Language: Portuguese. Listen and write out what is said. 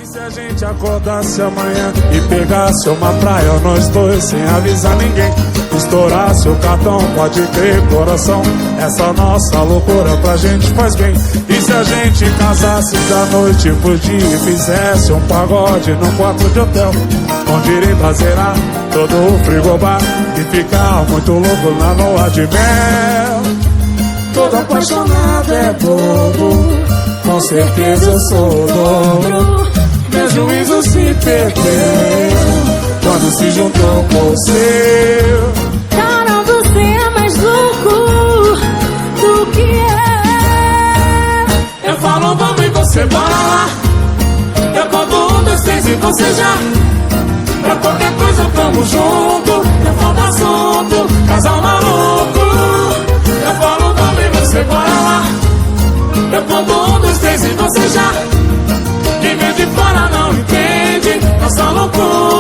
E se a gente acordasse amanhã e pegasse uma praia, nós dois sem avisar ninguém, estourasse o cartão, pode crer, coração, essa nossa loucura pra gente faz bem. E se a gente casasse da noite pro dia e fizesse um pagode num quarto de hotel, com direito a zerar todo o frigobar e ficar muito louco na lua de mel. Todo apaixonado é bobo, com certeza eu sou o dobro. Meu juízo se perdeu quando se juntou com o seu. Cara, você é mais louco do que eu falo vamos e você bora lá. Eu conto 1, 2, 3 e você já. Pra qualquer coisa tamo junto. Eu falo assunto, casal maluco. Eu falo vamos e você bora lá. Eu conto 1, 2, 3 e você já. Quem vem de fora não entende nossa loucura.